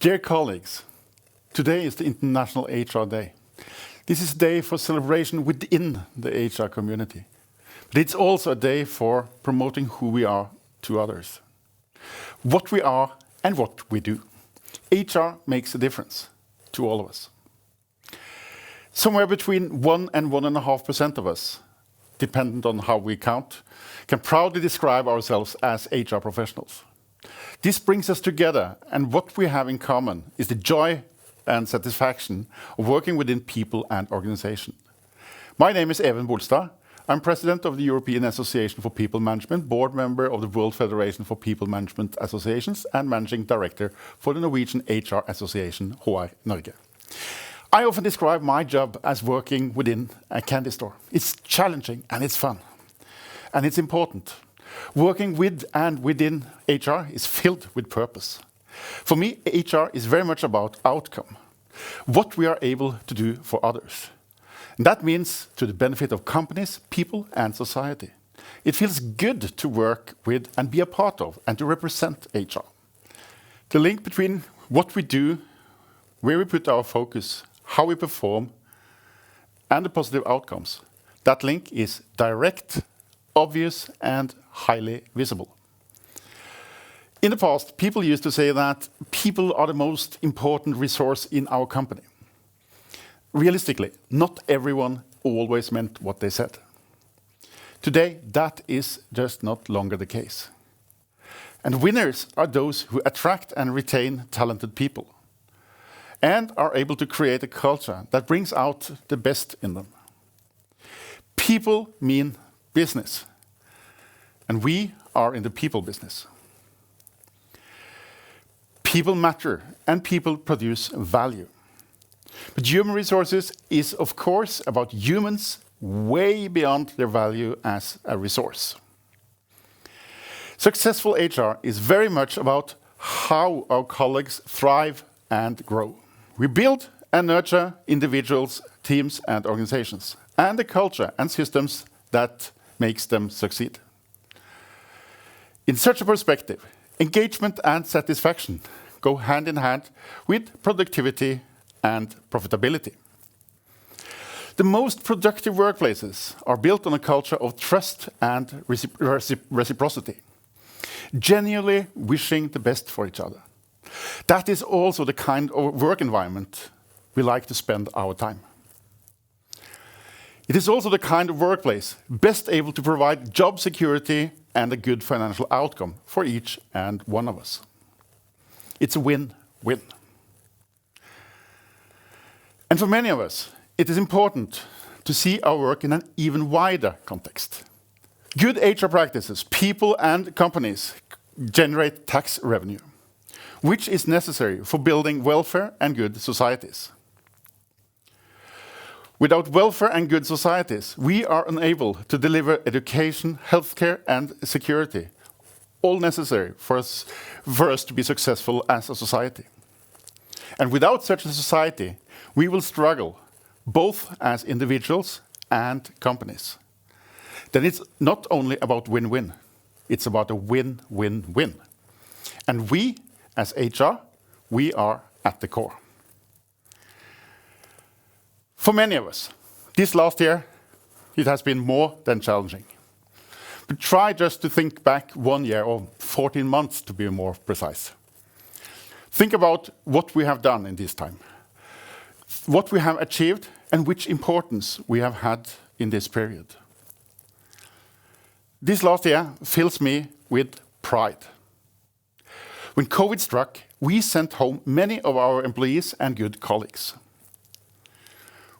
Dear colleagues, today is the International HR Day. This is a day for celebration within the HR community. But it's also a day for promoting who we are to others. What we are and what we do. HR makes a difference to all of us. Somewhere between 1 and 1.5% of us, dependent on how we count, can proudly describe ourselves as HR professionals. This brings us together, and what we have in common is the joy and satisfaction of working within people and organization. My name is Even Bolstad. I'm president of the European Association for People Management, board member of the World Federation for People Management Associations, and managing director for the Norwegian HR Association, HR Norge. I often describe my job as working within a candy store. It's challenging and it's fun. And it's important. Working with and within HR is filled with purpose. For me, HR is very much about outcome, what we are able to do for others. And that means to the benefit of companies, people, and society. It feels good to work with and be a part of and to represent HR. The link between what we do, where we put our focus, how we perform, and the positive outcomes, that link is direct, obvious, and highly visible. In the past, people used to say that people are the most important resource in our company. Realistically, not everyone always meant what they said. Today, that is just not longer the case. And winners are those who attract and retain talented people and are able to create a culture that brings out the best in them. People mean business, and we are in the people business. People matter, and people produce value. But human resources is, of course, about humans way beyond their value as a resource. Successful HR is very much about how our colleagues thrive and grow. We build and nurture individuals, teams, and organizations, and the culture and systems that makes them succeed. In such a perspective, engagement and satisfaction go hand in hand with productivity and profitability. The most productive workplaces are built on a culture of trust and reciprocity, genuinely wishing the best for each other. That is also the kind of work environment we like to spend our time. It is also the kind of workplace best able to provide job security and a good financial outcome for each and one of us. It's a win-win. And for many of us, it is important to see our work in an even wider context. Good HR practices, people and companies generate tax revenue, which is necessary for building welfare and good societies. Without welfare and good societies, we are unable to deliver education, healthcare, and security, all necessary for us to be successful as a society. And without such a society, we will struggle, both as individuals and companies. Then it's not only about win-win, it's about a win-win-win. And we, as HR, we are at the core. For many of us, this last year, it has been more than challenging. But try just to think back 1 year, or 14 months to be more precise. Think about what we have done in this time, what we have achieved, and which importance we have had in this period. This last year fills me with pride. When COVID struck, we sent home many of our employees and good colleagues.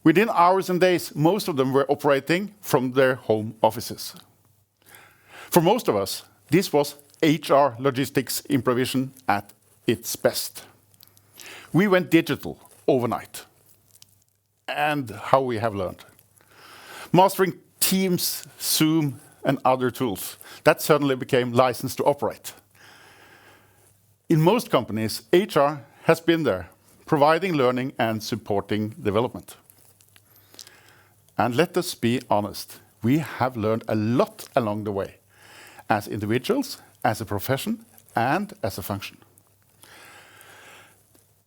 Within hours and days, most of them were operating from their home offices. For most of us, this was HR logistics improvisation at its best. We went digital overnight. And how we have learned. Mastering Teams, Zoom, and other tools, that suddenly became licensed to operate. In most companies, HR has been there, providing learning and supporting development. And let us be honest, we have learned a lot along the way, as individuals, as a profession, and as a function.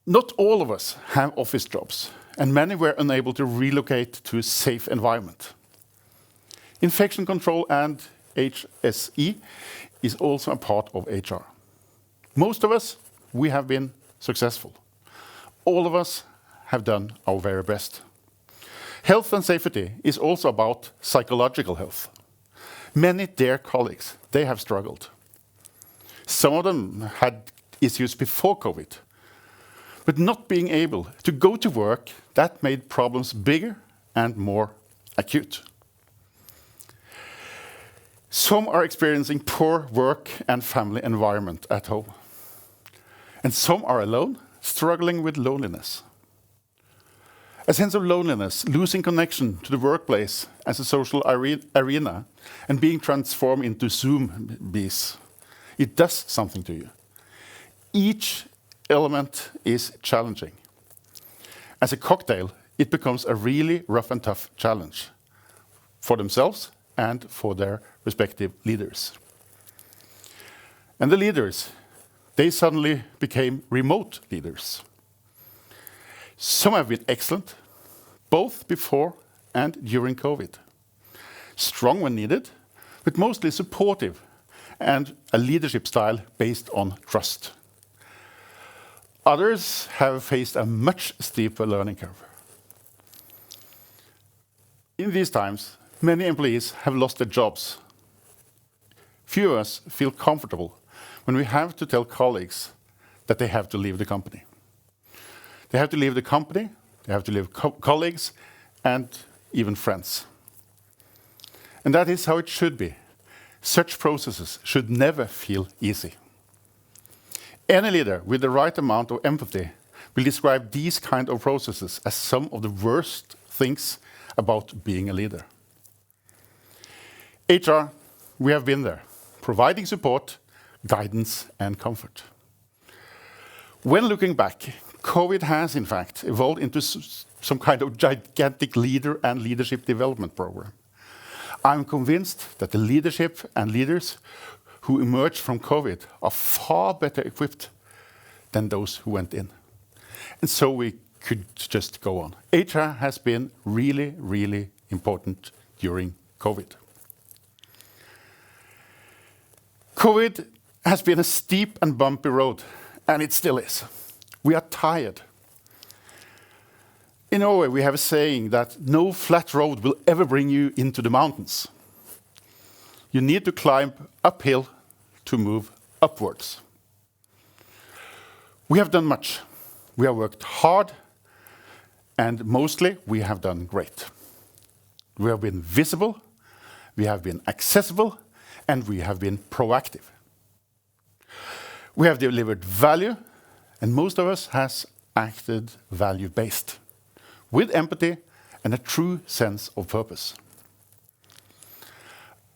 Not all of us have office jobs, and many were unable to relocate to a safe environment. Infection control and HSE is also a part of HR. Most of us, we have been successful. All of us have done our very best. Health and safety is also about psychological health. Many dear colleagues, they have struggled. Some of them had issues before COVID, but not being able to go to work, that made problems bigger and more acute. Some are experiencing poor work and family environment at home. And some are alone, struggling with loneliness. A sense of loneliness, losing connection to the workplace as a social arena, and being transformed into Zoom bees. It does something to you. Each element is challenging. As a cocktail, it becomes a really rough and tough challenge for themselves and for their respective leaders. And the leaders, they suddenly became remote leaders. Some have been excellent, both before and during COVID. Strong when needed, but mostly supportive, and a leadership style based on trust. Others have faced a much steeper learning curve. In these times, many employees have lost their jobs. Few of us feel comfortable when we have to tell colleagues that they have to leave the company. They have to leave the company, they have to leave colleagues, and even friends. And that is how it should be. Such processes should never feel easy. Any leader with the right amount of empathy will describe these kind of processes as some of the worst things about being a leader. HR, we have been there, providing support, guidance, and comfort. When looking back, COVID has in fact evolved into some kind of gigantic leader and leadership development program. I'm convinced that the leadership and leaders who emerged from COVID are far better equipped than those who went in. And so we could just go on. HR has been really, really important during COVID. COVID has been a steep and bumpy road, and it still is. We are tired. In Norway, we have a saying that no flat road will ever bring you into the mountains. You need to climb uphill to move upwards. We have done much. We have worked hard, and mostly we have done great. We have been visible, we have been accessible, and we have been proactive. We have delivered value, and most of us has acted value-based, with empathy and a true sense of purpose.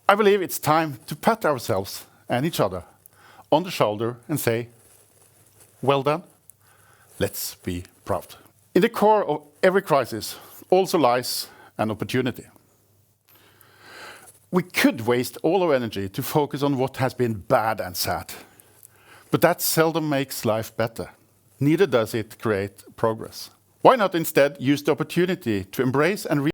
I believe it's time to pat ourselves and each other on the shoulder and say, well done, let's be proud. In the core of every crisis also lies an opportunity. We could waste all our energy to focus on what has been bad and sad, but that seldom makes life better. Neither does it create progress. Why not instead use the opportunity to embrace and